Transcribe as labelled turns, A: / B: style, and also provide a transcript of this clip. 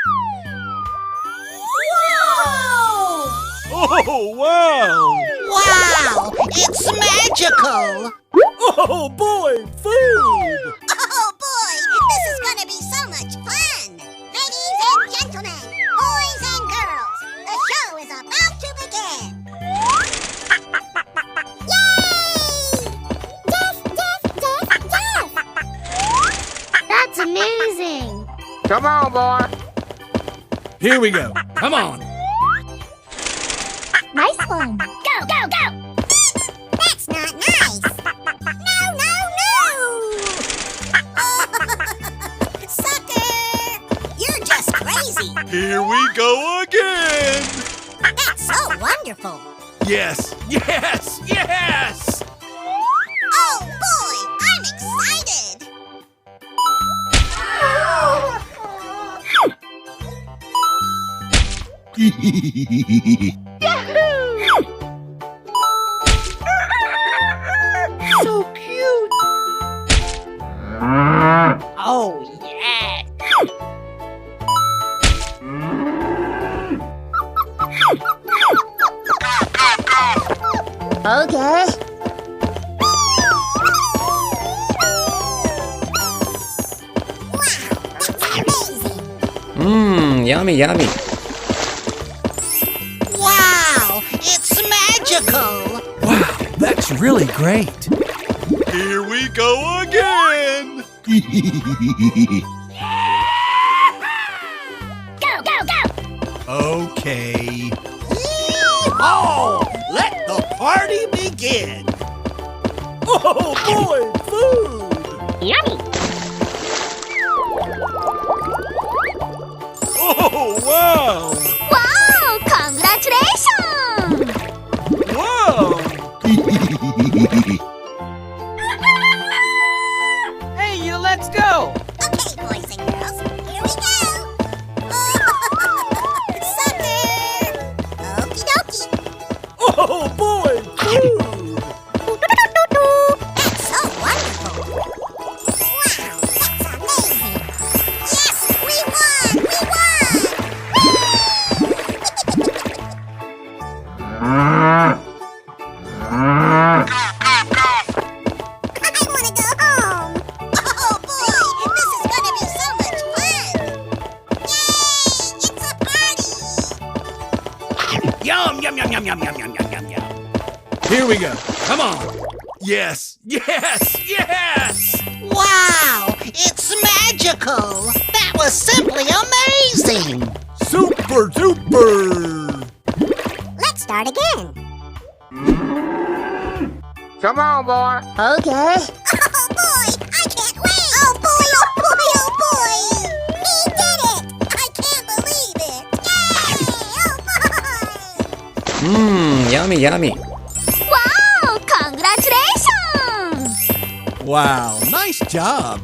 A: Whoa!
B: Oh, wow!
A: Wow! It's magical!
B: Oh, boy, food!
C: Oh boy, this is gonna be so much fun! Ladies and gentlemen, boys and girls, the show is about to begin! Yay! Death! That's amazing!
D: Come on, boy.
B: Here we go. Come on.
C: Nice one! Go, go, go! That's not nice! No, no, no! Sucker! You're just crazy!
B: Here we go again.
C: That's so wonderful!
B: Yes, yes, yes!
C: Oh boy, I'm excited!
A: So cute! Oh, yeah!
C: Okay. Wow, that's amazing!
D: Yummy, yummy.
A: Wow! It's magical!
B: Wow, that's really great. Here we go again.
C: Go, go, go!
B: Okay.
A: Oh! Let the party begin!
B: Oh, boy, food!
C: Yummy!
B: Oh, wow!
C: Wow! Congratulations!
B: Wow!
D: Hey, you, let's go.
C: Okay, boys and girls, here we go! Sucker! Okie dokie!
B: Oh, boy, food!
C: That's so wonderful! Wow, that's amazing! Yes, we won! We won! I want to go home! Oh boy, this is going to be so much fun! Yay! It's a party!
B: Yum, yum, yum, yum, yum, yum, yum, yum, yum, yum. Here we go. Come on. Yes, yes, yes!
A: Wow! It's magical! That was simply amazing!
B: Super duper!
C: Let's start again!
D: Come on, boy.
C: Okay. Oh boy, I can't wait! Oh boy, oh boy, oh boy! We did it! I can't believe it! Yay! Oh boy!
D: Yummy, yummy.
C: Wow! Congratulations!
B: Wow, nice job.